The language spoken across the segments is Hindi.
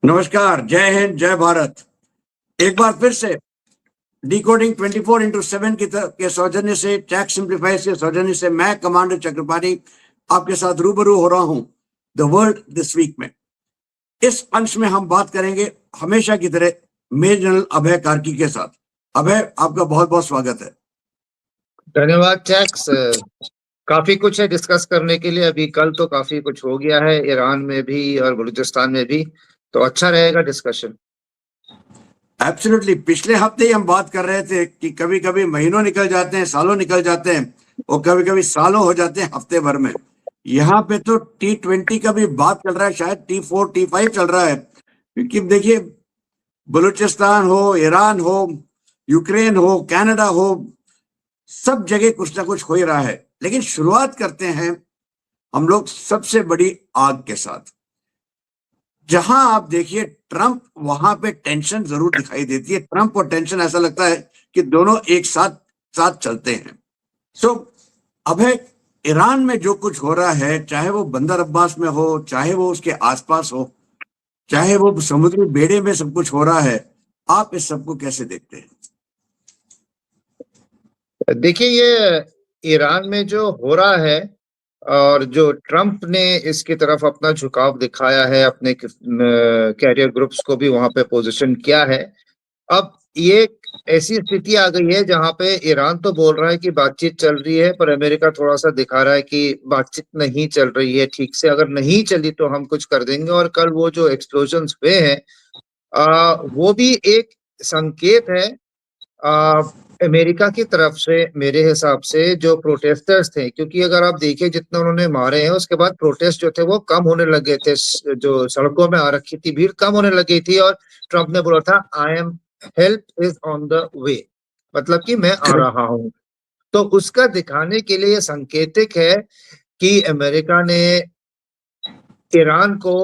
नमस्कार, जय हिंद, जय भारत। एक बार फिर से डिकोडिंग 24x7 के सौजन्य से, टैक्स सिंप्लीफाइज के सौजन्य से मैं कमांडर चक्रपाणी आपके साथ रूबरू हो रहा हूं द वर्ल्ड दिस वीक में। इस अंश में हम बात करेंगे हमेशा की तरह मेजर जनरल अभय कार्की के साथ। अभय, आपका बहुत बहुत स्वागत है। धन्यवाद टैक्स। काफी कुछ है डिस्कस करने के लिए। अभी कल तो काफी कुछ हो गया है ईरान में भी और बलूचिस्तान में भी, तो अच्छा रहेगा डिस्कशन। एब्सोल्युटली। पिछले हफ्ते ही हम बात कर रहे थे कि कभी कभी महीनों निकल जाते हैं, सालों निकल जाते हैं और कभी कभी सालों हो जाते हैं हफ्ते भर में। यहाँ पे तो T20 का भी बात चल रहा है, शायद T4 T5 चल रहा है, क्योंकि देखिए बलूचिस्तान हो, ईरान हो, यूक्रेन हो, कनाडा हो, सब जगह कुछ ना कुछ हो ही रहा है। लेकिन शुरुआत करते हैं हम लोग सबसे बड़ी आग के साथ। जहां आप देखिए ट्रंप, वहां पे टेंशन जरूर दिखाई देती है। ट्रंप और टेंशन ऐसा लगता है कि दोनों एक साथ साथ चलते हैं। सो अभय, ईरान में जो कुछ हो रहा है, चाहे वो बंदर अब्बास में हो, चाहे वो उसके आसपास हो, चाहे वो समुद्री बेड़े में सब कुछ हो रहा है, आप इस सबको कैसे देखते हैं? देखिए, ये ईरान में जो हो रहा है और जो ट्रंप ने इसकी तरफ अपना झुकाव दिखाया है, अपने कैरियर ग्रुप्स को भी वहां पे पोजीशन किया है। अब ये ऐसी स्थिति आ गई है जहां पे ईरान तो बोल रहा है कि बातचीत चल रही है, पर अमेरिका थोड़ा सा दिखा रहा है कि बातचीत नहीं चल रही है ठीक से। अगर नहीं चली तो हम कुछ कर देंगे। और कल वो जो एक्सप्लोजन्स हुए हैं, वो भी एक संकेत है अमेरिका की तरफ से, मेरे हिसाब से, जो प्रोटेस्टर्स थे। क्योंकि अगर आप देखिए जितना उन्होंने मारे हैं, उसके बाद प्रोटेस्ट जो थे वो कम होने लगे थे। जो सड़कों में आ रखी थी भीड़ कम होने लगी थी। और ट्रंप ने बोला था, I am help is on the way, मतलब कि मैं आ रहा हूं। तो उसका दिखाने के लिए संकेतिक है कि अमेरिका ने ईरान को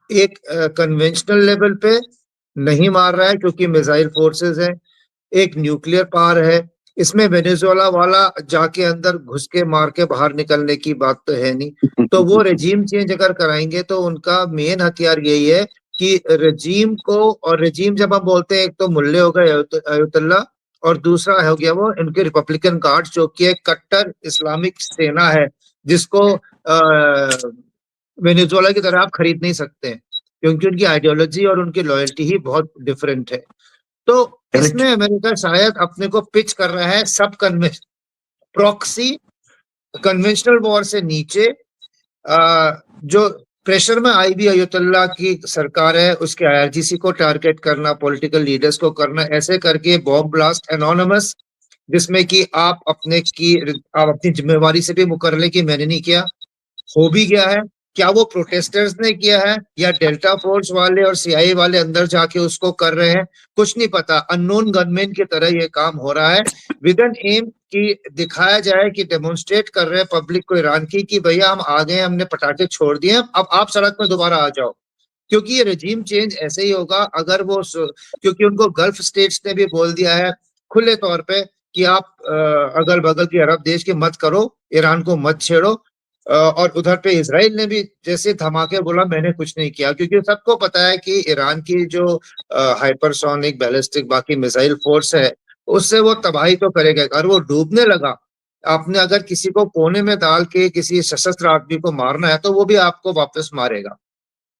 एक कन्वेंशनल लेवल पे नहीं मार रहा है, क्योंकि मिसाइल फोर्सेस है, एक न्यूक्लियर पावर है। इसमें वेनेजुएला वाला जाके अंदर घुस के मार के बाहर निकलने की बात तो है नहीं। तो वो रेजीम चेंज अगर कराएंगे तो उनका मेन हथियार यही है कि रेजीम को, और रेजीम जब हम बोलते हैं, एक तो मुल्ले हो गए अयतुल्ला, और दूसरा हो गया वो इनके रिपब्लिकन गार्ड, जो कि एक कट्टर इस्लामिक सेना है, जिसको वेनेजुएला की तरह आप खरीद नहीं सकते, क्योंकि उनकी आइडियोलॉजी और उनकी लॉयल्टी ही बहुत डिफरेंट है। तो करेक्ट। इसमें अमेरिका शायद अपने को पिच कर रहा है सब प्रॉक्सी कन्वेंशनल वॉर से नीचे। जो प्रेशर में आई भी अयतुल्ला की सरकार है, उसके आईआरजीसी को टारगेट करना, पॉलिटिकल लीडर्स को करना, ऐसे करके बॉम्ब ब्लास्ट एनोनिमस, जिसमें कि आप अपनी जिम्मेवारी से भी मुकर ले कि मैंने नहीं किया, हो भी गया है। क्या वो प्रोटेस्टर्स ने किया है या डेल्टा फोर्स वाले और सीआईए वाले अंदर जाके उसको कर रहे हैं, कुछ नहीं पता। अननोन गनमैन की तरह ये काम हो रहा है, विद एन एम कि दिखाया जाए, कि डेमोन्स्ट्रेट कर रहे हैं पब्लिक को ईरान की, कि भैया हम आ गए, हमने पटाखे छोड़ दिए, अब आप सड़क में दोबारा आ जाओ। क्योंकि ये रजीम चेंज ऐसे ही होगा अगर वो, क्योंकि उनको गल्फ स्टेट्स ने भी बोल दिया है खुले तौर पे कि आप अगल बगल के अरब देश की मत करो, ईरान को मत छेड़ो। और उधर पे इसराइल ने भी जैसे धमाके बोला, मैंने कुछ नहीं किया, क्योंकि सबको पता है कि ईरान की जो हाइपरसोनिक बैलिस्टिक बाकी मिसाइल फोर्स है, उससे वो तबाही तो करेगा। अगर वो डूबने लगा, आपने अगर किसी को कोने में डाल के किसी सशस्त्र आदमी को मारना है, तो वो भी आपको वापस मारेगा।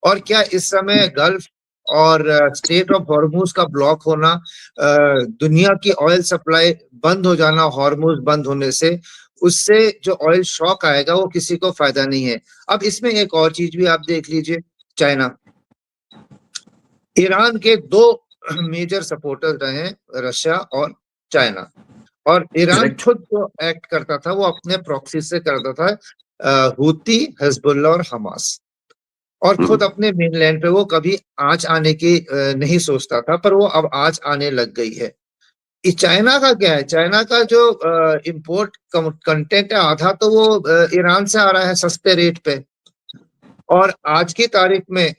और क्या इस समय गल्फ और स्टेट ऑफ हॉर्मूज का ब्लॉक होना, दुनिया की ऑयल सप्लाई बंद हो जाना हॉर्मूज बंद होने से, उससे जो ऑयल शॉक आएगा वो किसी को फायदा नहीं है। अब इसमें एक और चीज भी आप देख लीजिए, चाइना। ईरान के दो मेजर सपोर्टर रहे हैं, रशिया और चाइना। और ईरान करेक्ट। खुद जो एक्ट करता था वो अपने प्रॉक्सी से करता था, हूती, हिजबुल्लाह और हमास। और खुद अपने मेनलैंड पे वो कभी आंच आने की नहीं सोचता था, पर वो अब आंच आने लग गई है। इस चाइना का क्या है, चाइना का जो इंपोर्ट कंटेंट है, आधा तो वो ईरान से आ रहा है सस्ते रेट पे। और आज की तारीख में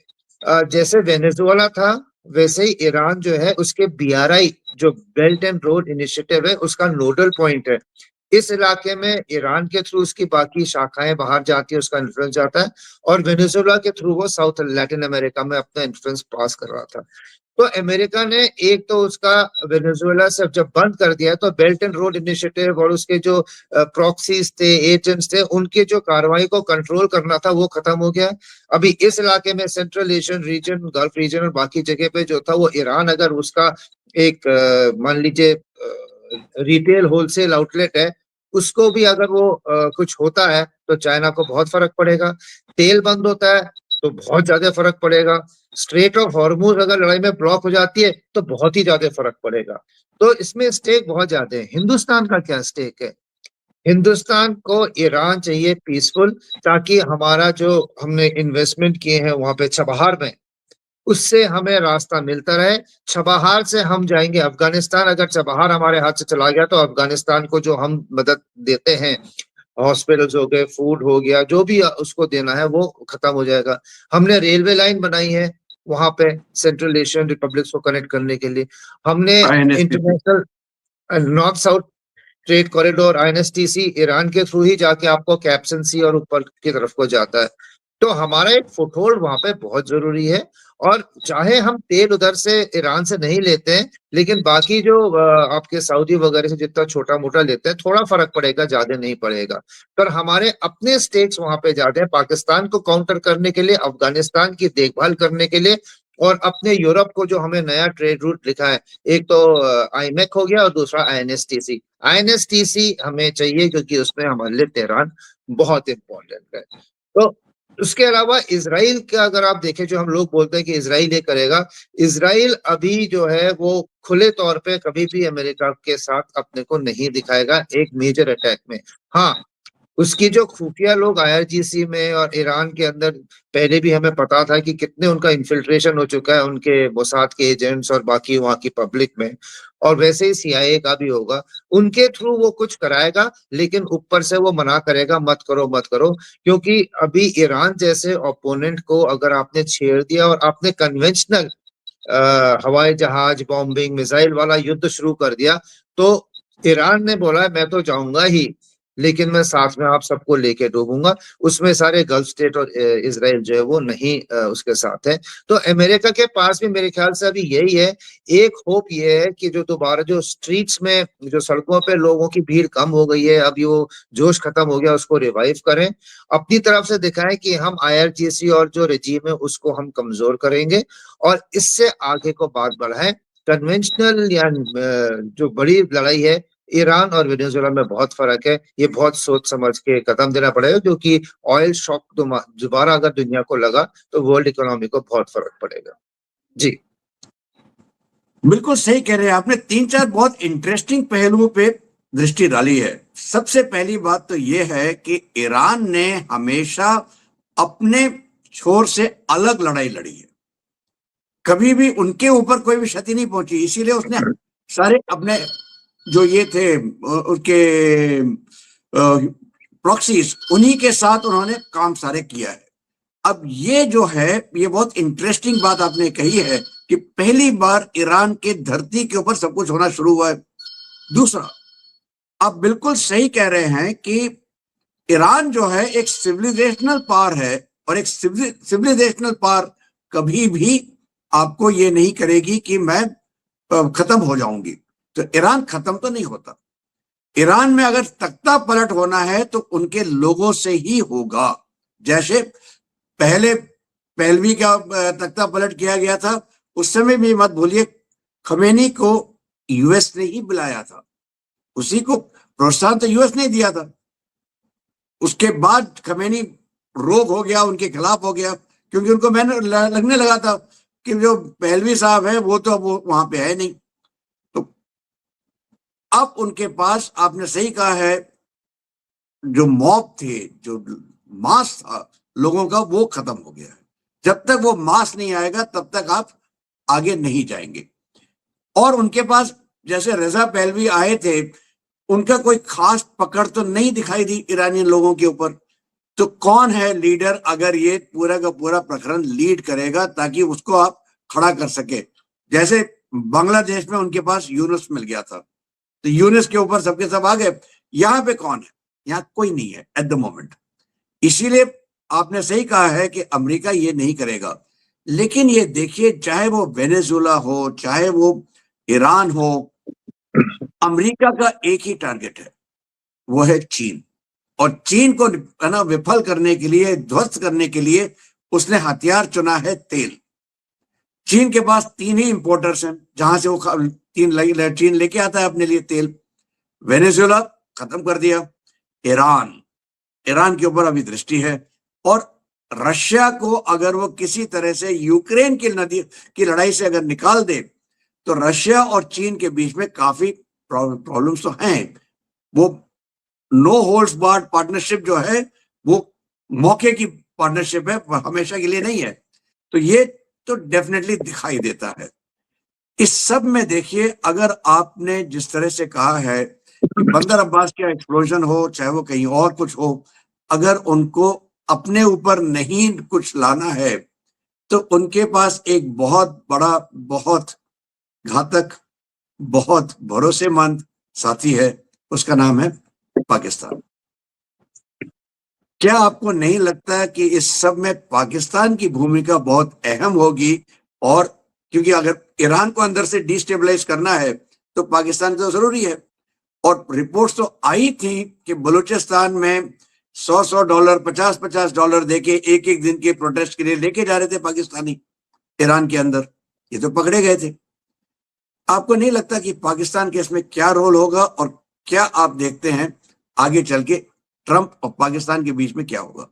जैसे वेनेजुएला था, वैसे ही ईरान जो है उसके बीआरआई, जो बेल्ट एंड रोड इनिशिएटिव है, उसका नोडल पॉइंट है। इस इलाके में ईरान के थ्रू उसकी बाकी शाखाएं बाहर जाती है, उसका इन्फ्लुएंस जाता है, और वेनेजुएला के थ्रू वो साउथ लैटिन अमेरिका में अपना इन्फ्लुएंस पास कर रहा था। तो अमेरिका ने एक तो उसका वेनेजुएला से जब बंद कर दिया, तो बेल्ट एंड रोड इनिशिएटिव और उसके जो प्रॉक्सीज थे, एजेंट्स थे, उनके जो कार्रवाई को कंट्रोल करना था वो खत्म हो गया। अभी इस इलाके में central Asian region, gulf region और बाकी जगह पे जो था वो ईरान अगर उसका एक मान लीजिए रिटेल होलसेल आउटलेट है, उसको भी अगर वो कुछ होता है तो चाइना को बहुत फर्क पड़ेगा। तेल बंद होता है तो बहुत ज्यादा फर्क पड़ेगा। स्ट्रेट ऑफ हॉर्मूज अगर लड़ाई में ब्लॉक हो जाती है तो बहुत ही ज्यादा फर्क पड़ेगा। तो इसमें स्टेक बहुत ज्यादा है। हिंदुस्तान का क्या स्टेक है? हिंदुस्तान को ईरान चाहिए पीसफुल, ताकि हमारा जो हमने इन्वेस्टमेंट किए हैं वहां पे छबहार में, उससे हमें रास्ता मिलता रहे। छबहार से हम जाएंगे अफगानिस्तान। अगर छबहार हमारे हाथ से चला गया तो अफगानिस्तान को जो हम मदद देते हैं, हॉस्पिटल्स हो गए, फूड हो गया, जो भी उसको देना है वो खत्म हो जाएगा। हमने रेलवे लाइन बनाई है वहां पे सेंट्रल एशियन रिपब्लिक्स को कनेक्ट करने के लिए। हमने INSTC। International north south trade corridor INSTC Iran के थ्रू ही जाके आपको कैप्सन सी और ऊपर की तरफ को जाता है। तो हमारा एक फुटहोल्ड वहां पे बहुत जरूरी है। और चाहे हम तेल उधर से ईरान से नहीं लेते हैं, लेकिन बाकी जो आपके सऊदी वगैरह से जितना छोटा मोटा लेते हैं, थोड़ा फर्क पड़ेगा, ज्यादा नहीं पड़ेगा। पर हमारे अपने स्टेट्स वहां पे ज्यादा है, पाकिस्तान को काउंटर करने के लिए, अफगानिस्तान की देखभाल करने के लिए, और अपने यूरोप को जो हमें नया ट्रेड रूट लिखा है, एक तो आईमेक हो गया और दूसरा आईएनएसटीसी। आईएनएसटीसी हमें चाहिए क्योंकि उसमें हमारे लिए तेहरान बहुत इंपॉर्टेंट है। तो उसके अलावा इसराइल का अगर आप देखें, जो हम लोग बोलते हैं कि इसराइल ये करेगा, इसराइल अभी जो है वो खुले तौर पे कभी भी अमेरिका के साथ अपने को नहीं दिखाएगा एक मेजर अटैक में। हाँ, उसकी जो खुफिया लोग आईआरजीसी में और ईरान के अंदर, पहले भी हमें पता था कि कितने उनका इन्फिल्ट्रेशन हो चुका है उनके मोसाद के एजेंट्स और बाकी वहां की पब्लिक में, और वैसे ही सीआईए का भी होगा। उनके थ्रू वो कुछ कराएगा, लेकिन ऊपर से वो मना करेगा, मत करो मत करो। क्योंकि अभी ईरान जैसे ओपोनेंट को अगर आपने छेड़ दिया और आपने कन्वेंशनल हवाई जहाज बॉम्बिंग मिसाइल वाला युद्ध शुरू कर दिया, तो ईरान ने बोला है मैं तो जाऊंगा ही, लेकिन मैं साथ में आप सबको लेके डूबूंगा। उसमें सारे गल्फ स्टेट और इसराइल जो है वो नहीं उसके साथ है। तो अमेरिका के पास भी मेरे ख्याल से अभी यही है। एक होप ये है कि जो दोबारा जो स्ट्रीट्स में, जो सड़कों पे लोगों की भीड़ कम हो गई है, अभी वो जोश खत्म हो गया, उसको रिवाइव करें, अपनी तरफ से दिखाएं कि हम आईआरजीसी और जो रेजीम है उसको हम कमजोर करेंगे और इससे आगे को बात बढ़ाएं। कन्वेंशनल या जो बड़ी लड़ाई है, ईरान और वेनेजुएला में बहुत फर्क है। ये बहुत सोच समझ के कदम देना पड़ेगा, क्योंकि ऑयल शॉक दोबारा अगर दुनिया को लगा तो वर्ल्ड इकोनॉमी को बहुत फर्क पड़ेगा। जी बिल्कुल सही कह रहे हैं आपने। तीन चार बहुत इंटरेस्टिंग पहलुओं पे दृष्टि डाली है। सबसे पहली बात तो यह है कि ईरान ने हमेशा अपने छोर से अलग लड़ाई लड़ी है, कभी भी उनके ऊपर कोई भी क्षति नहीं पहुंची, इसीलिए उसने सारे अपने जो ये थे उनके प्रॉक्सीज, उन्हीं के साथ उन्होंने काम सारे किया है। अब ये जो है, ये बहुत इंटरेस्टिंग बात आपने कही है कि पहली बार ईरान के धरती के ऊपर सब कुछ होना शुरू हुआ है। दूसरा, आप बिल्कुल सही कह रहे हैं कि ईरान जो है एक सिविलाइजेशनल पावर है, और एक सिविलाइजेशनल पावर कभी भी आपको ये नहीं करेगी कि मैं खत्म हो जाऊंगी। तो ईरान खत्म तो नहीं होता। ईरान में अगर तख्ता पलट होना है तो उनके लोगों से ही होगा। जैसे पहले पहलवी का तख्ता पलट किया गया था, उस समय भी मत भूलिए खमेनी को यूएस ने ही बुलाया था, उसी को प्रोत्साहन तो यूएस ने दिया था। उसके बाद खमेनी रोग हो गया, उनके खिलाफ हो गया, क्योंकि उनको मैंने लगने लगा था कि जो पहलवी साहब है वो तो वो वहां पे है नहीं। तो अब उनके पास, आपने सही कहा है, जो मॉब थे, जो मास था लोगों का, वो खत्म हो गया है। जब तक वो मास नहीं आएगा तब तक आप आगे नहीं जाएंगे। और उनके पास जैसे रजा पहलवी आए थे, उनका कोई खास पकड़ तो नहीं दिखाई दी ईरानी लोगों के ऊपर। तो कौन है लीडर अगर ये पूरा का पूरा प्रकरण लीड करेगा ताकि उसको आप खड़ा कर सके? जैसे बांग्लादेश में उनके पास यूनुस मिल गया था, तो यूनुस के ऊपर सबके सब आ गए यहां पे कौन है? यहां कोई नहीं है एट द मोमेंट। इसीलिए आपने सही कहा है कि अमेरिका ये नहीं करेगा। लेकिन ये देखिए, चाहे वो वेनेजुएला हो, चाहे वो ईरान हो, अमेरिका का एक ही टारगेट है, वो है चीन। और चीन को है ना विफल करने के लिए, ध्वस्त करने के लिए उसने हथियार चुना है तेल। चीन के पास 3 ही इंपोर्टर्स हैं जहां से वो चीन लेके आता है अपने लिए तेल। वेनेजुएला खत्म कर दिया, ईरान के ऊपर अभी दृष्टि है, और रशिया को अगर वो किसी तरह से यूक्रेन की लड़ाई से अगर निकाल दे तो रशिया और चीन के बीच में काफी प्रॉब्लम्स तो हैं। वो नो होल्ड्स बार्ड पार्टनरशिप जो है वो मौके की पार्टनरशिप है, हमेशा के लिए नहीं है। तो ये तो डेफिनेटली दिखाई देता है। इस सब में देखिए, अगर आपने जिस तरह से कहा है कि बंदर अब्बास का एक्सप्लोजन हो, चाहे वो कहीं और कुछ हो, अगर उनको अपने ऊपर नहीं कुछ लाना है तो उनके पास एक बहुत बड़ा, बहुत घातक, बहुत भरोसेमंद साथी है, उसका नाम है पाकिस्तान। क्या आपको नहीं लगता कि इस सब में पाकिस्तान की भूमिका बहुत अहम होगी? और क्योंकि अगर ईरान को अंदर से डिस्टेबलाइज करना है तो पाकिस्तान तो जरूरी है। और रिपोर्ट्स तो आई थी कि बलूचिस्तान में $100 $50 देके एक एक दिन के प्रोटेस्ट के लिए लेके जा रहे थे पाकिस्तानी ईरान के अंदर, ये तो पकड़े गए थे। आपको नहीं लगता कि पाकिस्तान के इसमें क्या रोल होगा, और क्या आप देखते हैं आगे चल के ट्रंप और पाकिस्तान के बीच में क्या होगा?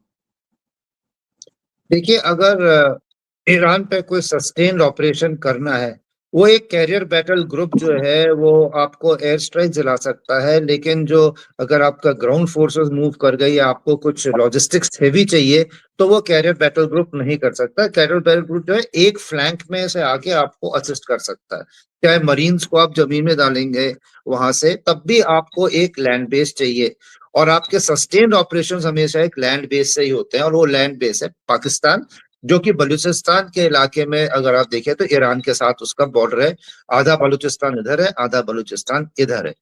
देखिए, अगर ईरान पे कोई सस्टेन्ड ऑपरेशन करना है, वो एक कैरियर बैटल ग्रुप जो है वो आपको एयर स्ट्राइक दिला सकता है, लेकिन जो अगर आपका ग्राउंड फोर्सेस मूव कर गई या आपको कुछ लॉजिस्टिक्स हेवी चाहिए तो वो कैरियर बैटल ग्रुप नहीं कर सकता। कैरियर बैटल ग्रुप जो है एक फ्लैंक में से आके आपको असिस्ट कर सकता है। चाहे मरीन्स को आप जमीन में डालेंगे वहां से, तब भी आपको एक लैंड बेस चाहिए, और आपके सस्टेन्ड ऑपरेशंस हमेशा एक लैंड बेस से ही होते हैं, और वो लैंड बेस है पाकिस्तान, जो कि बलूचिस्तान के इलाके में अगर आप देखें तो ईरान के साथ उसका बॉर्डर है। आधा बलूचिस्तान इधर है, आधा बलूचिस्तान इधर है।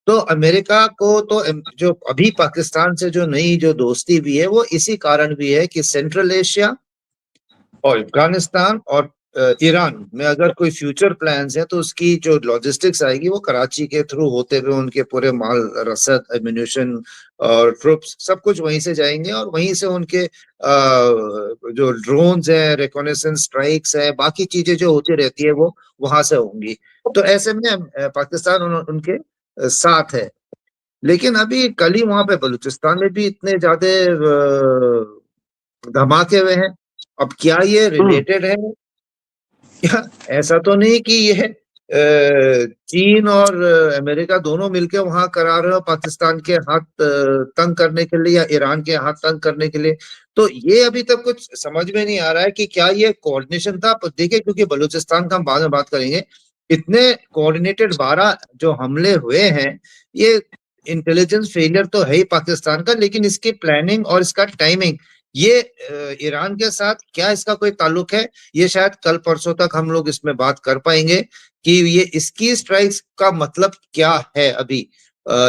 तो अमेरिका को तो जो अभी पाकिस्तान से जो नई जो दोस्ती भी है वो इसी कारण भी है कि सेंट्रल एशिया और अफगानिस्तान और ईरान में अगर कोई फ्यूचर प्लान्स है तो उसकी जो लॉजिस्टिक्स आएगी वो कराची के थ्रू होते हुए उनके पूरे माल, रसद, एम्यूनिशन और ट्रुप्स सब कुछ वहीं से जाएंगे, और वहीं से उनके जो ड्रोन्स है, रिकॉनेसेंस स्ट्राइक्स है, बाकी चीजें जो होती रहती है वो वहां से होंगी। तो ऐसे में पाकिस्तान उनके साथ है। लेकिन अभी कल ही वहां पे बलूचिस्तान में भी इतने ज्यादा धमाके हुए हैं। अब क्या ये रिलेटेड है? क्या ऐसा तो नहीं कि ये चीन और अमेरिका दोनों मिलके वहां करा रहे हो पाकिस्तान के हाथ तंग करने के लिए या ईरान के हाथ तंग करने के लिए? तो ये अभी तक कुछ समझ में नहीं आ रहा है कि क्या ये कोऑर्डिनेशन था। देखिए, क्योंकि बलूचिस्तान का हम बाद में बात करेंगे, इतने कोऑर्डिनेटेड 12 जो हमले हुए हैं, ये इंटेलिजेंस फेलियर तो है ही पाकिस्तान का, लेकिन इसकी प्लानिंग और इसका टाइमिंग, ये ईरान के साथ क्या इसका कोई ताल्लुक है? ये शायद कल परसों तक हम लोग इसमें बात कर पाएंगे कि ये इसकी स्ट्राइक्स का मतलब क्या है अभी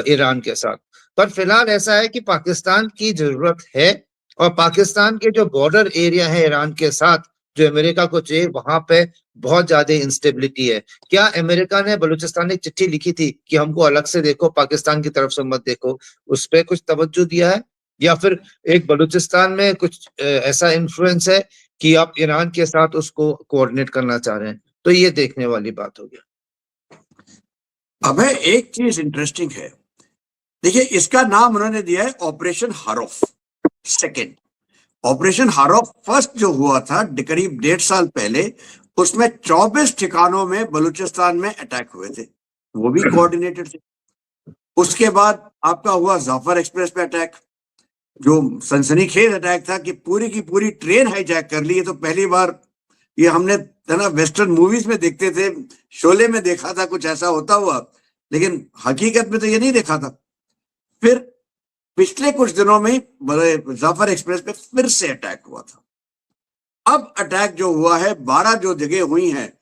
ईरान के साथ। पर फिलहाल ऐसा है कि पाकिस्तान की जरूरत है, और पाकिस्तान के जो बॉर्डर एरिया है ईरान के साथ, जो अमेरिका को चाहिए, वहां पे बहुत ज्यादा इंस्टेबिलिटी है। क्या अमेरिका ने बलूचिस्तान एक चिट्ठी लिखी थी कि हमको अलग से देखो, पाकिस्तान की तरफ से मत देखो, उस पर कुछ तवज्जो दिया है? या फिर एक बलूचिस्तान में कुछ ऐसा इन्फ्लुएंस है कि आप ईरान के साथ उसको कोऑर्डिनेट करना चाह रहे हैं? तो ये देखने वाली बात होगी। अब है एक चीज इंटरेस्टिंग है, देखिए इसका नाम उन्होंने दिया है ऑपरेशन हारोफ सेकेंड। ऑपरेशन हारोफ फर्स्ट जो हुआ था करीब 1.5 साल पहले, उसमें 24 ठिकानों में बलूचिस्तान में अटैक हुए थे, वो भी कोऑर्डिनेटेड थे। उसके बाद आपका हुआ जाफर एक्सप्रेस पे अटैक, जो सनसनीखेज अटैक था कि पूरी की पूरी ट्रेन हाईजैक कर ली। ये तो पहली बार, ये हमने है ना वेस्टर्न मूवीज में देखते थे, शोले में देखा था कुछ ऐसा होता हुआ, लेकिन हकीकत में तो ये नहीं देखा था। फिर पिछले कुछ दिनों में जाफर एक्सप्रेस पे फिर से अटैक हुआ था। अब अटैक जो हुआ है, 12 जो जगह हुई हैं,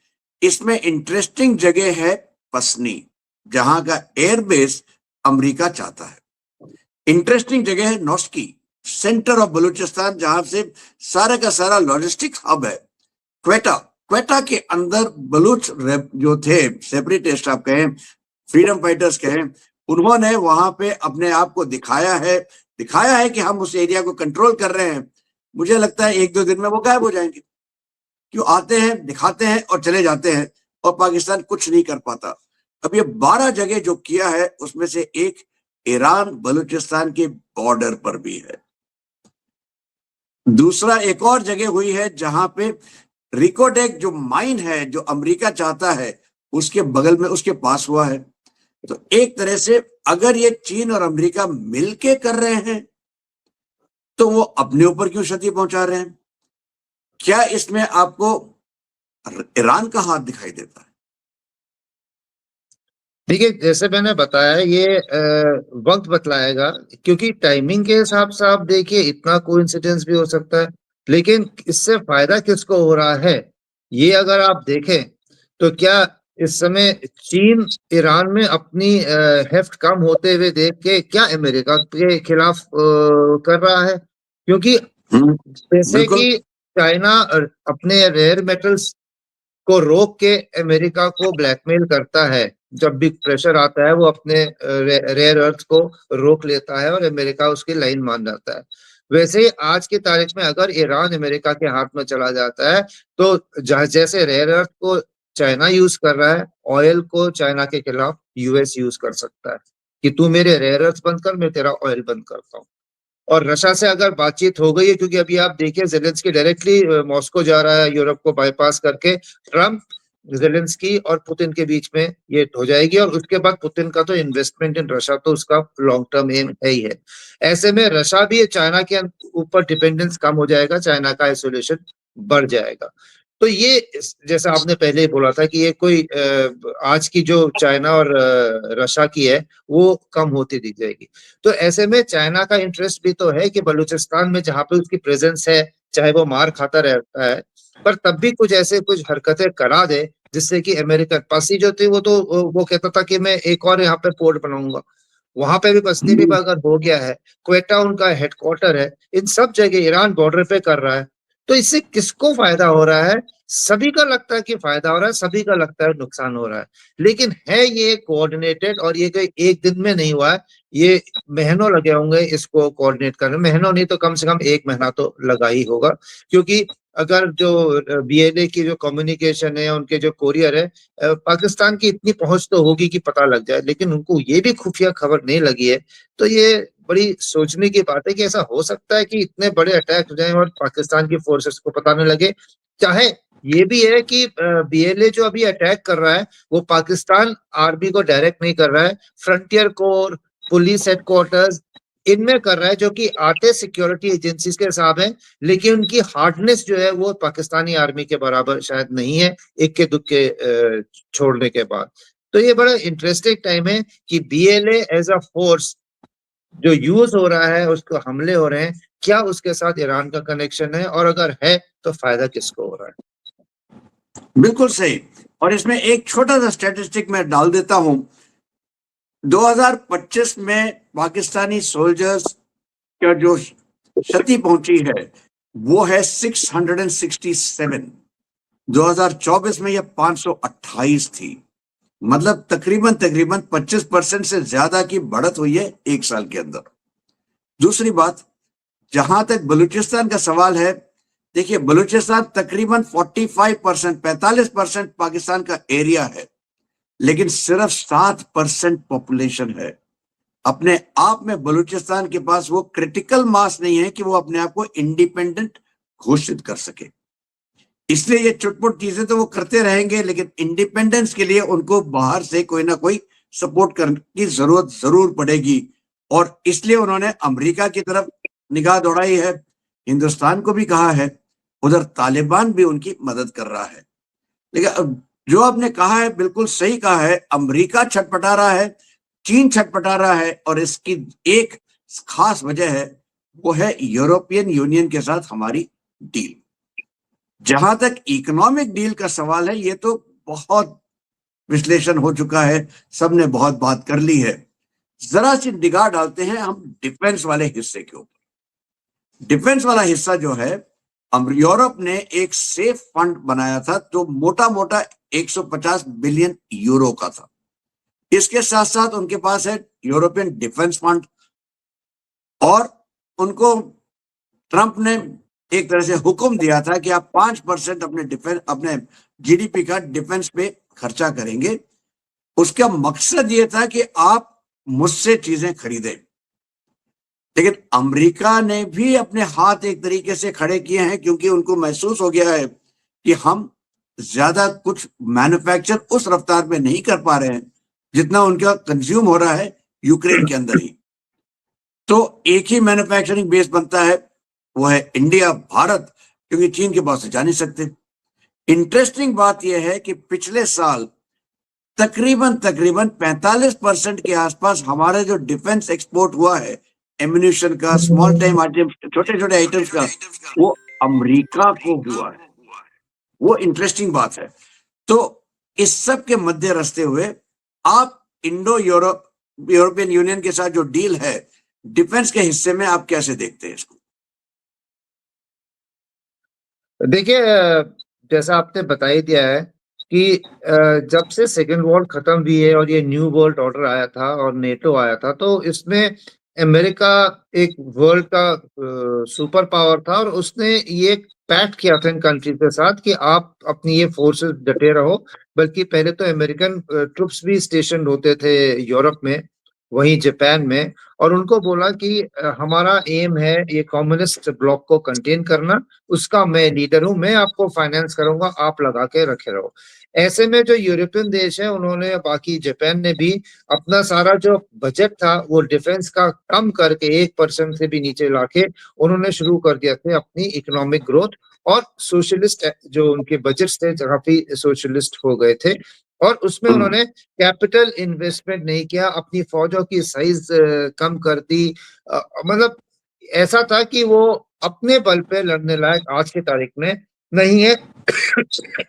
इसमें इंटरेस्टिंग जगह है पसनी, जहां का एयरबेस अमेरिका चाहता है। इंटरेस्टिंग जगह है नौस्की, सेंटर ऑफ बलूचिस्तान, जहां से सारा का सारा लॉजिस्टिक हब है। क्वेटा के अंदर बलूच जो थे सेपरेटिस्ट आप कहें, फ्रीडम फाइटर्स कहें, उन्होंने वहां पे अपने आप को दिखाया है कि हम उस एरिया को कंट्रोल कर रहे हैं। मुझे लगता है 1-2 दिन में वो गायब हो जाएंगे। क्यों आते हैं, दिखाते हैं और चले जाते हैं, और पाकिस्तान कुछ नहीं कर पाता। अब ये 12 जगह जो किया है, उसमें से एक ईरान बलूचिस्तान के बॉर्डर पर भी है। दूसरा एक और जगह हुई है जहां पे रिकोडेक जो माइन है, जो अमेरिका चाहता है, उसके बगल में, उसके पास हुआ है। तो एक तरह से अगर ये चीन और अमेरिका मिलके कर रहे हैं, तो वो अपने ऊपर क्यों क्षति पहुंचा रहे हैं? क्या इसमें आपको ईरान का हाथ दिखाई देता है? देखिए, जैसे मैंने बताया, ये वक्त बतलाएगा, क्योंकि टाइमिंग के हिसाब से आप देखिए इतना कोइंसिडेंस भी हो सकता है, लेकिन इससे फायदा किसको हो रहा है ये अगर आप देखें, तो क्या इस समय चीन ईरान में अपनी हेफ्ट कम होते हुए देख के क्या अमेरिका के खिलाफ कर रहा है? क्योंकि जैसे बिल्कुल। कि चाइना अपने रेयर मेटल्स को रोक के अमेरिका को ब्लैकमेल करता है, जब भी प्रेशर आता है वो अपने रेयर अर्थ को रोक लेता है और अमेरिका उसकी लाइन मान जाता है। वैसे ही आज की तारीख में अगर ईरान अमेरिका के हाथ में चला जाता है, तो जैसे रेयर अर्थ को चाइना यूज कर रहा है, ऑयल को चाइना के खिलाफ यूएस यूज कर सकता है कि तू मेरे रेयर अर्थ बंद कर, मैं तेरा ऑयल बंद करता हूँ। और रशिया से अगर बातचीत हो गई है, क्योंकि अभी आप देखिए जेलेंस्की डायरेक्टली मॉस्को जा रहा है यूरोप को बाईपास करके, ट्रम्प, जेलेंस्की और पुतिन के बीच में ये हो जाएगी, और उसके बाद पुतिन का तो इन्वेस्टमेंट इन रशिया तो उसका लॉन्ग टर्म एम है ही है। ऐसे में रशिया भी चाइना के ऊपर डिपेंडेंस कम हो जाएगा, चाइना का आइसोलेशन बढ़ जाएगा। तो ये जैसा आपने पहले ही बोला था कि ये कोई आज की जो चाइना और रशिया की है वो कम होती दिख जाएगी। तो ऐसे में चाइना का इंटरेस्ट भी तो है कि बलूचिस्तान में जहां पे उसकी प्रेजेंस है, चाहे वो मार खाता रहता है, पर तब भी कुछ ऐसे कुछ हरकतें करा दे जिससे कि अमेरिकन पसी जो थी वो कहता था कि मैं एक और यहाँ पे पोर्ट बनाऊंगा, वहां पे भी बसती भी अगर हो गया है, क्वेटा उनका हेडक्वार्टर है, इन सब जगह ईरान बॉर्डर पे कर रहा है। तो इससे किसको फायदा हो रहा है? सभी का लगता है कि फायदा हो रहा है, सभी का लगता है नुकसान हो रहा है, लेकिन है ये कोऑर्डिनेटेड, और ये कोई एक दिन में नहीं हुआ है, ये महीनों लगे होंगे इसको कोऑर्डिनेट करने, महीनों नहीं तो कम से कम 1 महीना तो लगा ही होगा। क्योंकि अगर जो बीएलए की जो कम्युनिकेशन है, उनके जो कोरियर है, पाकिस्तान की इतनी पहुंच तो होगी कि पता लग जाए, लेकिन उनको ये भी खुफिया खबर नहीं लगी है। तो ये बड़ी सोचने की बात है कि ऐसा हो सकता है कि इतने बड़े अटैक हो जाएं और पाकिस्तान की फोर्सेस को पता नहीं लगे। चाहे ये भी है कि बीएलए जो अभी अटैक कर रहा है वो पाकिस्तान आर्मी को डायरेक्ट नहीं कर रहा है, फ्रंटियर कोर, पुलिस हेडक्वार्टर्स, इनमें कर रहा है, जो कि आते सिक्योरिटी एजेंसीज के हिसाब है, लेकिन उनकी हार्डनेस जो है वो पाकिस्तानी आर्मी के बराबर शायद नहीं है, इक्के दुक्के छोड़ने के बाद। तो ये बड़ा इंटरेस्टिंग टाइम है कि बीएलए एज अ फोर्स जो यूज हो रहा है, उसको हमले हो रहे हैं, क्या उसके साथ ईरान का कनेक्शन है, और अगर है तो फायदा किसको हो रहा है? बिल्कुल सही। और इसमें एक छोटा सा स्टैटिस्टिक मैं डाल देता हूं। 2025 में पाकिस्तानी सोल्जर्स का जो क्षति पहुंची है वो है 667। 2024 में यह 528 थी। मतलब तकरीबन 25% से ज्यादा की बढ़त हुई है 1 साल के अंदर। दूसरी बात, जहां तक बलूचिस्तान का सवाल है, देखिए बलूचिस्तान तकरीबन 45% पाकिस्तान का एरिया है, लेकिन सिर्फ 7% पॉपुलेशन है। अपने आप में बलूचिस्तान के पास वो क्रिटिकल मास नहीं है कि वो अपने आप को इंडिपेंडेंट घोषित कर सके। इसलिए ये चुटपुट चीजें तो वो करते रहेंगे, लेकिन इंडिपेंडेंस के लिए उनको बाहर से कोई ना कोई सपोर्ट करने की जरूरत जरूर पड़ेगी। और इसलिए उन्होंने अमेरिका की तरफ निगाह दौड़ाई है, हिंदुस्तान को भी कहा है, उधर तालिबान भी उनकी मदद कर रहा है। लेकिन जो आपने कहा है बिल्कुल सही कहा है, अमेरिका छटपटा रहा है, चीन छटपटा रहा है, और इसकी एक खास वजह है, वो है यूरोपियन यूनियन के साथ हमारी डील। जहां तक इकोनॉमिक डील का सवाल है, ये तो बहुत विश्लेषण हो चुका है, सबने बहुत बात कर ली है। जरा सी निगाह डालते हैं हम डिफेंस वाले हिस्से के ऊपर। डिफेंस वाला हिस्सा जो है, यूरोप ने एक सेफ फंड बनाया था जो मोटा मोटा 150 बिलियन यूरो का था। इसके साथ साथ उनके पास है यूरोपियन डिफेंस फंड, और उनको ट्रंप ने एक तरह से हुक्म दिया था कि आप 5% अपने जीडीपी का डिफेंस पे खर्चा करेंगे। उसका मकसद ये था कि आप मुझसे चीजें खरीदें। लेकिन अमेरिका ने भी अपने हाथ एक तरीके से खड़े किए हैं, क्योंकि उनको महसूस हो गया है कि हम ज्यादा कुछ मैन्युफैक्चर उस रफ्तार में नहीं कर पा रहे हैं जितना उनका कंज्यूम हो रहा है यूक्रेन के अंदर ही। तो एक ही मैन्युफैक्चरिंग बेस बनता है, वो है इंडिया, भारत, क्योंकि चीन के पास से जा नहीं सकते। इंटरेस्टिंग बात यह है कि पिछले साल तकरीबन तकरीबन 45% के आसपास हमारे जो डिफेंस एक्सपोर्ट हुआ है, एम्यूनिशन का, स्मॉल टाइम आइटम, छोटे छोटे आइटम्स का, वो अमेरिका को हुआ है। वो इंटरेस्टिंग बात है। तो इस सब के मध्य रखते हुए आप यूरोपियन यूनियन के साथ जो डील है डिफेंस के हिस्से में, आप कैसे देखते हैं इसको? देखिए, जैसा आपने बता ही दिया है कि जब से सेकेंड वर्ल्ड खत्म हुई है और ये न्यू वर्ल्ड ऑर्डर आया था और नेटो आया था, तो इसमें अमेरिका एक वर्ल्ड का सुपर पावर था और उसने ये पैक्ट किया था इन कंट्री के साथ कि आप अपनी ये फोर्सेस डटे रहो। बल्कि पहले तो अमेरिकन ट्रुप्स भी स्टेशन होते थे यूरोप में, वहीं जापान में, और उनको बोला कि हमारा एम है ये कम्युनिस्ट ब्लॉक को कंटेन करना, उसका मैं लीडर हूं, मैं आपको फाइनेंस करूंगा, आप लगा के रखे रहो। ऐसे में जो यूरोपियन देश है उन्होंने, बाकी जापान ने भी अपना सारा जो बजट था वो डिफेंस का कम करके 1% से भी नीचे लाके उन्होंने शुरू कर दिया थे अपनी इकोनॉमिक ग्रोथ। और सोशलिस्ट जो उनके बजट थे काफी सोशलिस्ट हो गए थे, और उसमें उन्होंने कैपिटल इन्वेस्टमेंट नहीं किया, अपनी फौजों की साइज कम कर दी। मतलब ऐसा था कि वो अपने बल पे लड़ने लायक आज की तारीख में नहीं है।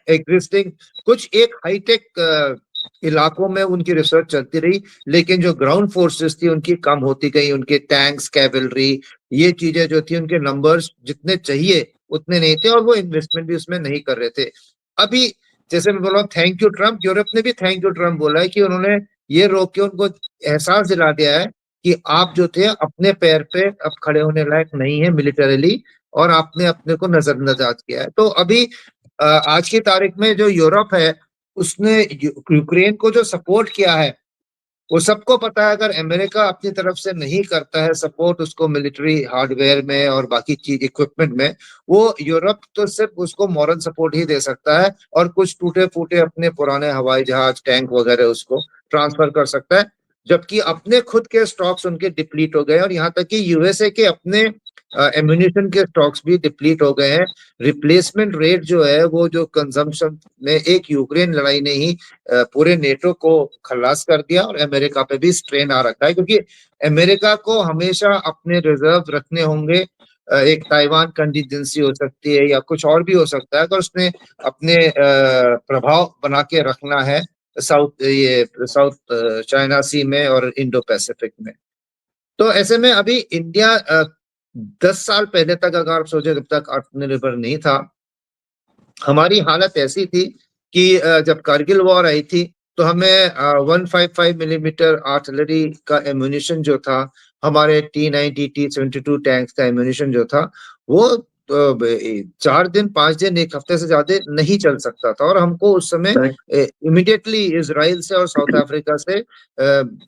एग्जिस्टिंग कुछ एक हाईटेक इलाकों में उनकी रिसर्च चलती रही, लेकिन जो ग्राउंड फोर्सेस थी उनकी कम होती गई, उनके टैंक्स, कैवलरी, ये चीजें जो थी, उनके नंबर्स जितने चाहिए उतने नहीं थे और वो इन्वेस्टमेंट भी उसमें नहीं कर रहे थे। अभी जैसे मैं बोला थैंक यू ट्रम्प, यूरोप ने भी थैंक यू ट्रम्प बोला है कि उन्होंने ये रोक के उनको एहसास दिला दिया है कि आप जो थे अपने पैर पे अब खड़े होने लायक नहीं है मिलिटरीली, और आपने अपने को नजरअंदाज किया है। तो अभी आज की तारीख में जो यूरोप है उसने यूक्रेन को जो सपोर्ट किया है, वो सबको पता है अगर अमेरिका अपनी तरफ से नहीं करता है सपोर्ट उसको मिलिट्री हार्डवेयर में और बाकी चीज इक्विपमेंट में, वो यूरोप तो सिर्फ उसको मॉरल सपोर्ट ही दे सकता है और कुछ टूटे फूटे अपने पुराने हवाई जहाज, टैंक वगैरह उसको ट्रांसफर कर सकता है। जबकि अपने खुद के स्टॉक्स उनके डिप्लीट हो गए और यहाँ तक कि यूएसए के अपने एम्यूनिशन के स्टॉक्स भी डिप्लीट हो गए हैं। रिप्लेसमेंट रेट जो है वो जो कंजम्पशन में एक यूक्रेन लड़ाई ने ही पूरे नेटो को खल्लास कर दिया और अमेरिका पे भी स्ट्रेन आ रखा है, क्योंकि अमेरिका को हमेशा अपने रिजर्व रखने होंगे। एक ताइवान कंटीजेंसी हो सकती है या कुछ और भी हो सकता है, अगर उसने अपने प्रभाव बना के रखना है साउथ चाइना सी में और इंडो पैसिफिक में। तो ऐसे में अभी इंडिया 10 साल पहले तक अगर आप सोचे, जब तक आत्मनिर्भर नहीं था, हमारी हालत ऐसी थी कि जब कारगिल वॉर आई थी तो हमें 155 मिलीमीटर आर्टिलरी का एम्यूनिशन जो था, हमारे T90 T72 टैंक्स का एम्यूनिशन जो था, वो 4 दिन 5 दिन 1 हफ्ते से ज्यादा नहीं चल सकता था, और हमको उस समय इमिडिएटली इजराइल से और साउथ अफ्रीका से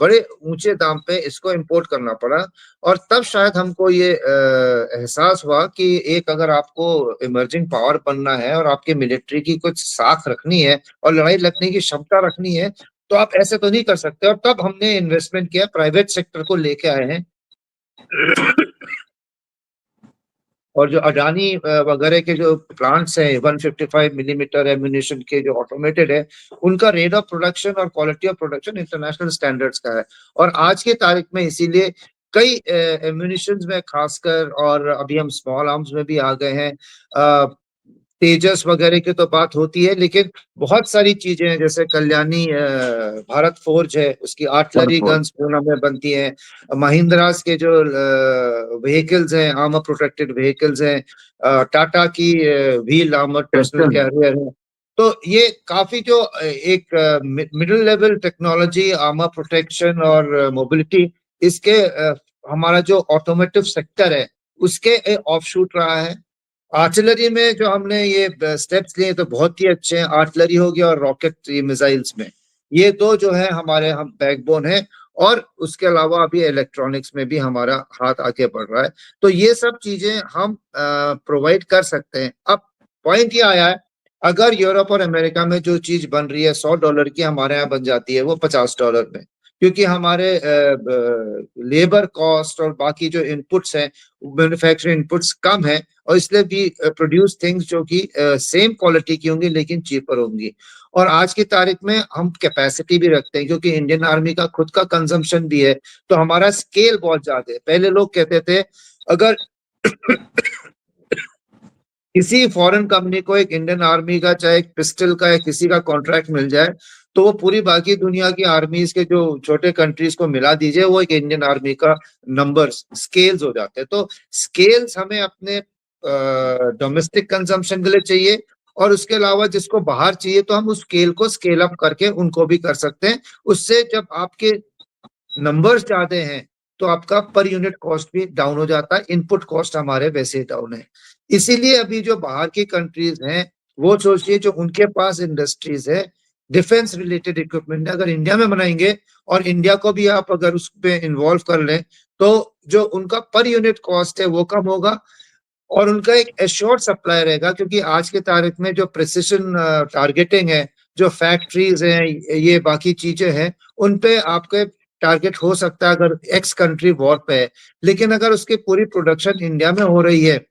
बड़े ऊंचे दाम पे इसको इंपोर्ट करना पड़ा। और तब शायद हमको ये एहसास हुआ कि एक अगर आपको इमर्जिंग पावर बनना है और आपके मिलिट्री की कुछ साख रखनी है और लड़ाई लड़ने की क्षमता रखनी है, तो आप ऐसे तो नहीं कर सकते। और तब हमने इन्वेस्टमेंट किया, प्राइवेट सेक्टर को लेके आए हैं। और जो अडानी वगैरह के जो प्लांट्स हैं 155 मिलीमीटर एम्यूनिशन के जो ऑटोमेटेड है, उनका रेट ऑफ प्रोडक्शन और quality of production international standards का है। और आज की तारीख में इसीलिए कई एम्यूनिशन में खासकर, और अभी हम स्मॉल आर्म्स में भी आ गए हैं, तेजस वगैरह की तो बात होती है, लेकिन बहुत सारी चीजें हैं, जैसे कल्याणी भारत फोर्ज है, उसकी आर्टिलरी गन्स पूना में बनती हैं। महिंद्रास के जो व्हीकल्स हैं, आर्मर प्रोटेक्टेड व्हीकल्स हैं, टाटा की व्हील आर्मर पर्सनल कैरियर है। तो ये काफी जो एक middle level technology, armour protection और मोबिलिटी, इसके हमारा जो ऑटोमोटिव सेक्टर है उसके ऑफशूट रहा है। आर्टिलरी में जो हमने ये स्टेप्स लिए तो बहुत ही अच्छे हैं। आर्टिलरी हो गया और रॉकेट मिसाइल्स में, ये दो जो है हमारे हम बैकबोन है। और उसके अलावा अभी इलेक्ट्रॉनिक्स में भी हमारा हाथ आगे बढ़ रहा है। तो ये सब चीजें हम प्रोवाइड कर सकते हैं। अब पॉइंट ये आया है, अगर यूरोप और अमेरिका में जो चीज बन रही है $100 की, हमारे यहाँ बन जाती है वो $50 में, क्योंकि हमारे लेबर कॉस्ट और बाकी जो इनपुट्स हैं, मैन्युफैक्चरिंग इनपुट्स कम है, और इसलिए भी प्रोड्यूस थिंग्स जो कि सेम क्वालिटी की होंगी लेकिन चीपर होंगी। और आज की तारीख में हम कैपेसिटी भी रखते हैं, क्योंकि इंडियन आर्मी का खुद का कंजम्पशन भी है, तो हमारा स्केल बहुत ज्यादा है। पहले लोग कहते थे अगर किसी फॉरेन कंपनी को एक इंडियन आर्मी का, चाहे एक पिस्टल का या किसी का कॉन्ट्रैक्ट मिल जाए, तो वो पूरी बाकी दुनिया की आर्मीज के जो छोटे कंट्रीज को मिला दीजिए, वो एक इंडियन आर्मी का नंबर्स स्केल्स हो जाते हैं। तो स्केल्स हमें अपने डोमेस्टिक कंजम्पशन के लिए चाहिए, और उसके अलावा जिसको बाहर चाहिए तो हम उस स्केल को स्केल अप करके उनको भी कर सकते हैं। उससे जब आपके नंबर्स ज्यादा हैं तो आपका पर यूनिट कॉस्ट भी डाउन हो जाता है। इनपुट कॉस्ट हमारे वैसे ही डाउन है। इसीलिए अभी जो बाहर की कंट्रीज हैं, वो सोचिए जो उनके पास इंडस्ट्रीज है, डिफेंस रिलेटेड इक्विपमेंट, अगर इंडिया में बनाएंगे और इंडिया को भी आप अगर उस पर इन्वॉल्व कर लें, तो जो उनका पर यूनिट कॉस्ट है वो कम होगा, और उनका एक एश्योर्ड सप्लाई रहेगा। क्योंकि आज के तारीख में जो प्रिसिशन टारगेटिंग है, जो फैक्ट्रीज हैं, ये बाकी चीजें हैं, उन पे आपके टारगेट हो सकता है अगर एक्स कंट्री वॉर पे है, लेकिन अगर उसकी पूरी प्रोडक्शन इंडिया में हो रही है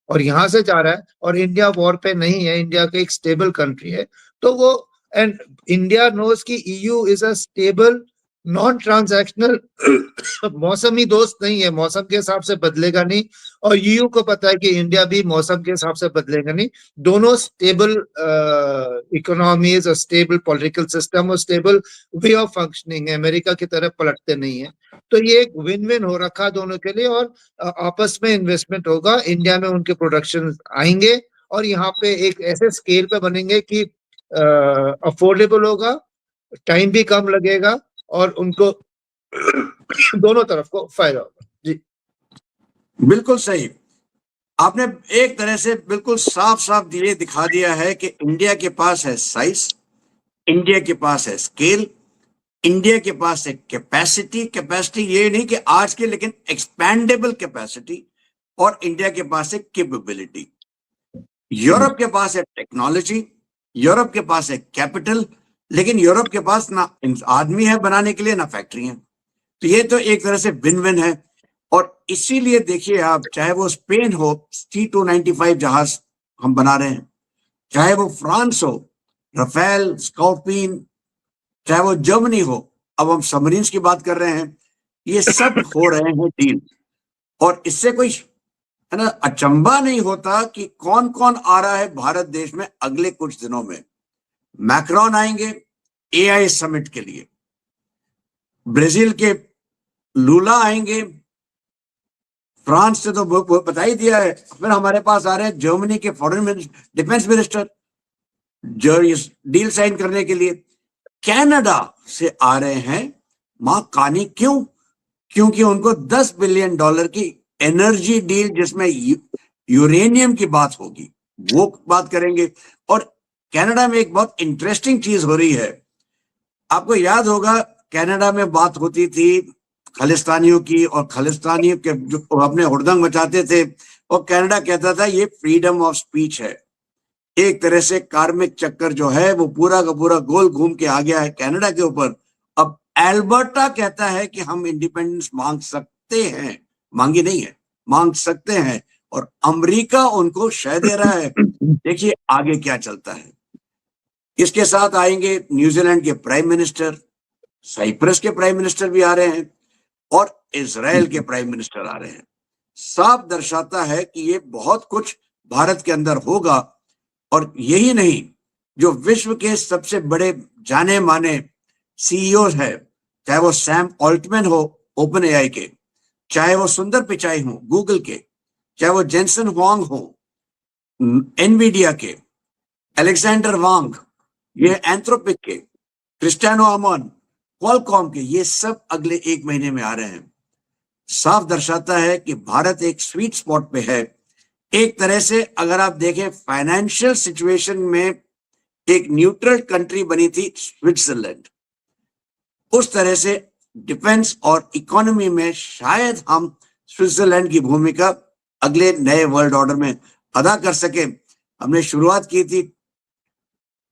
और यहाँ से जा रहा है, और इंडिया वॉर पे नहीं है, इंडिया के एक स्टेबल कंट्री है, तो वो, एंड इंडिया नोज की EU is a stable non transactional मौसमी दोस्त नहीं है, मौसम के हिसाब से बदलेगा नहीं। और ईयू को पता है कि इंडिया भी मौसम के हिसाब से बदलेगा नहीं। दोनों स्टेबल इकोनॉमीज और स्टेबल पॉलिटिकल सिस्टम और स्टेबल वे ऑफ फंक्शनिंग है, अमेरिका की तरफ पलटते नहीं है। तो ये एक विन विन हो रखा दोनों के लिए, और आपस में इन्वेस्टमेंट होगा, इंडिया में उनके प्रोडक्शन आएंगे, और यहाँ पे एक ऐसे स्केल पे बनेंगे कि अफोर्डेबल होगा, टाइम भी कम लगेगा, और उनको दोनों तरफ को फायदा होगा। जी बिल्कुल सही। आपने एक तरह से बिल्कुल साफ साफ दिखा दिया है कि इंडिया के पास है साइज, इंडिया के पास है स्केल, इंडिया के पास है कैपेसिटी। कैपेसिटी ये नहीं कि आज के, लेकिन एक्सपैंडेबल कैपेसिटी, और इंडिया के पास है कैपेबिलिटी। यूरोप के पास है टेक्नोलॉजी, यूरोप के पास है कैपिटल, लेकिन यूरोप के पास ना आदमी है बनाने के लिए, ना फैक्ट्री है। तो ये तो एक तरह से विन विन है। और इसीलिए देखिए आप, चाहे वो स्पेन हो, C-295 जहाज हम बना रहे हैं, चाहे वो फ्रांस हो, राफेल, स्कॉर्पिन, चाहे वो जर्मनी हो, अब हम सबमरीन्स की बात कर रहे हैं, ये सब हो रहे हैं डील। और इससे कोई है ना अचंभा नहीं होता कि कौन कौन आ रहा है भारत देश में अगले कुछ दिनों में। मैक्रोन आएंगे AI समिट के लिए, ब्राजील के लूला आएंगे, फ्रांस से तो बता ही दिया है। फिर हमारे पास आ रहे हैं जर्मनी के फॉरेन डिफेंस मिनिस्टर जो इस डील साइन करने के लिए। कनाडा से आ रहे हैं मां कानी। क्यों? क्योंकि उनको $10 बिलियन की एनर्जी डील, जिसमें यूरेनियम की बात होगी, वो बात करेंगे। और कनाडा में एक बहुत इंटरेस्टिंग चीज हो रही है। आपको याद होगा कनाडा में बात होती थी खालिस्तानियों की, और खालिस्तानियों के जो अपने हुड़दंग मचाते थे, और कनाडा कहता था ये फ्रीडम ऑफ स्पीच है। एक तरह से कार्मिक चक्कर जो है वो पूरा का पूरा गोल घूम के आ गया है कनाडा के ऊपर। अब एल्बर्टा कहता है कि हम इंडिपेंडेंस मांग सकते हैं, मांगी नहीं है, मांग सकते हैं, और अमेरिका उनको शय दे रहा है। देखिए आगे क्या चलता है। इसके साथ आएंगे न्यूजीलैंड के प्राइम मिनिस्टर, साइप्रस के प्राइम मिनिस्टर भी आ रहे हैं, और इजराइल के प्राइम मिनिस्टर आ रहे हैं। साफ दर्शाता है कि ये बहुत कुछ भारत के अंदर होगा। और यही नहीं, जो विश्व के सबसे बड़े जाने माने सीईओ है, चाहे वो सैम ऑल्टमैन हो ओपन एआई के, चाहे वो सुंदर पिचाई हो गूगल के, चाहे वो जेंसन हुआंग हो एनवीडिया के, अलेक्जेंडर वांग ये एंथ्रोपिक के, क्रिस्टियानो अमन क्वालकॉम के, ये सब अगले 1 महीने में आ रहे हैं। साफ दर्शाता है कि भारत एक स्वीट स्पॉट पे है। एक तरह से अगर आप देखें फाइनेंशियल सिचुएशन में एक न्यूट्रल कंट्री बनी थी स्विट्जरलैंड, उस तरह से डिफेंस और इकोनॉमी में शायद हम स्विट्जरलैंड की भूमिका अगले नए वर्ल्ड ऑर्डर में अदा कर सके। हमने शुरुआत की थी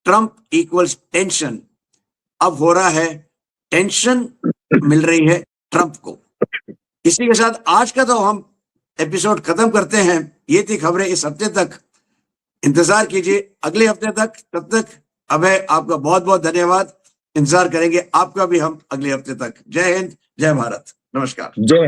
ट्रंप इक्वल्स टेंशन, अब हो रहा है टेंशन मिल रही है ट्रंप को। इसी के साथ आज का तो हम एपिसोड खत्म करते हैं। ये थी खबरें इस हफ्ते तक। इंतजार कीजिए अगले हफ्ते तक। तब तक अभय आपका बहुत बहुत धन्यवाद। इंतजार करेंगे आपका भी हम अगले हफ्ते तक। जय हिंद, जय भारत, नमस्कार। जय हिंद।